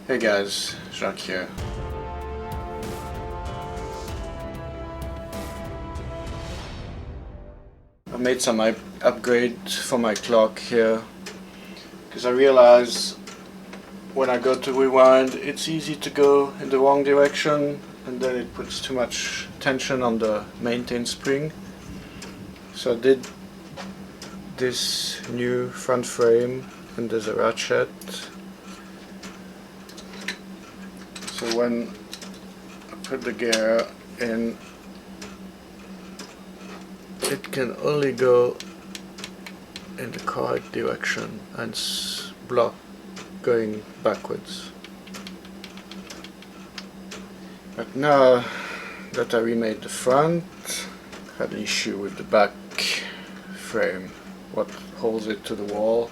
Hey guys, Jacques here. I made some upgrade for my clock here because I realize when I go to rewind it's easy to go in the wrong direction and then it puts too much tension on the maintain spring. So I did this new front frame and there's a ratchet. So when I put the gear in, it can only go in the correct direction and block going backwards. But now that I remade the front, I had an issue with the back frame, what holds it to the wall.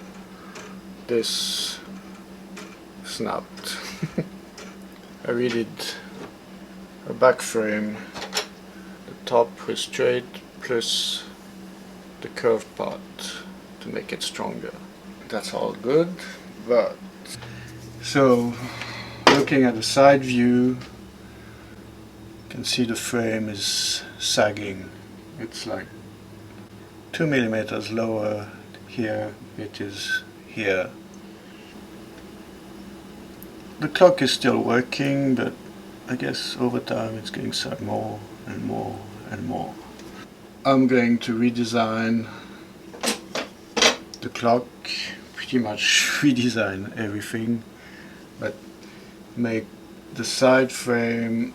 This snapped. I redid a back frame, the top was straight plus the curved part to make it stronger. That's all good, but so looking at the side view, you can see the frame is sagging. It's like 2 millimeters lower here, it is here. The clock is still working, but I guess over time it's going to sag more and more and more. I'm going to redesign the clock, pretty much redesign everything, but make the side frame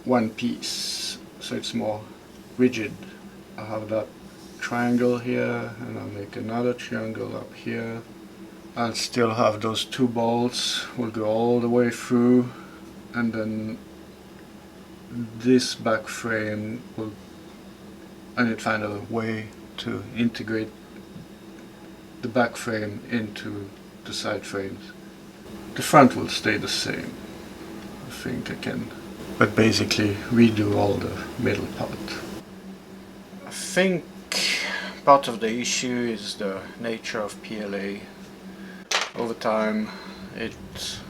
one piece, so it's more rigid. I have that triangle here, and I'll make another triangle up here. I'll still have those two bolts, will go all the way through, and then this back frame will, I need to find a way to integrate the back frame into the side frames. The front will stay the same, I think I can, but basically redo all the middle part. I think part of the issue is the nature of PLA. Over time it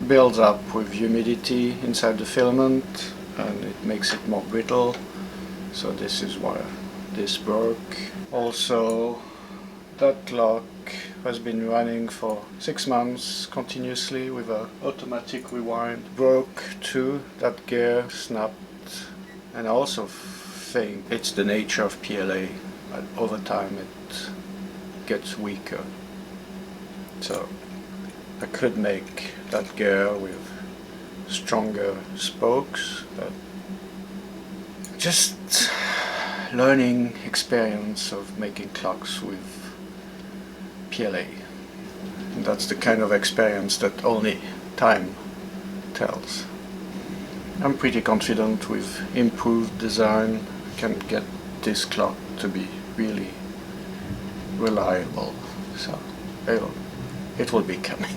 builds up with humidity inside the filament and it makes it more brittle, so this is why this broke. Also, that clock has been running for 6 months continuously with an automatic rewind. Broke too, that gear snapped, and I also think it's the nature of PLA, but over time it gets weaker. So I could make that gear with stronger spokes, but just learning experience of making clocks with PLA. And that's the kind of experience that only time tells. I'm pretty confident with improved design I can get this clock to be really reliable, so it will be coming.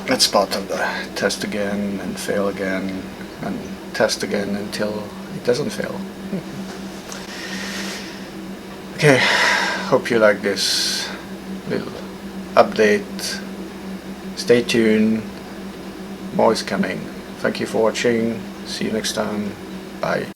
That's part of the test again and fail again and test again until it doesn't fail. Okay, hope you like this little update. Stay tuned, more is coming. Thank you for watching, see you next time, bye.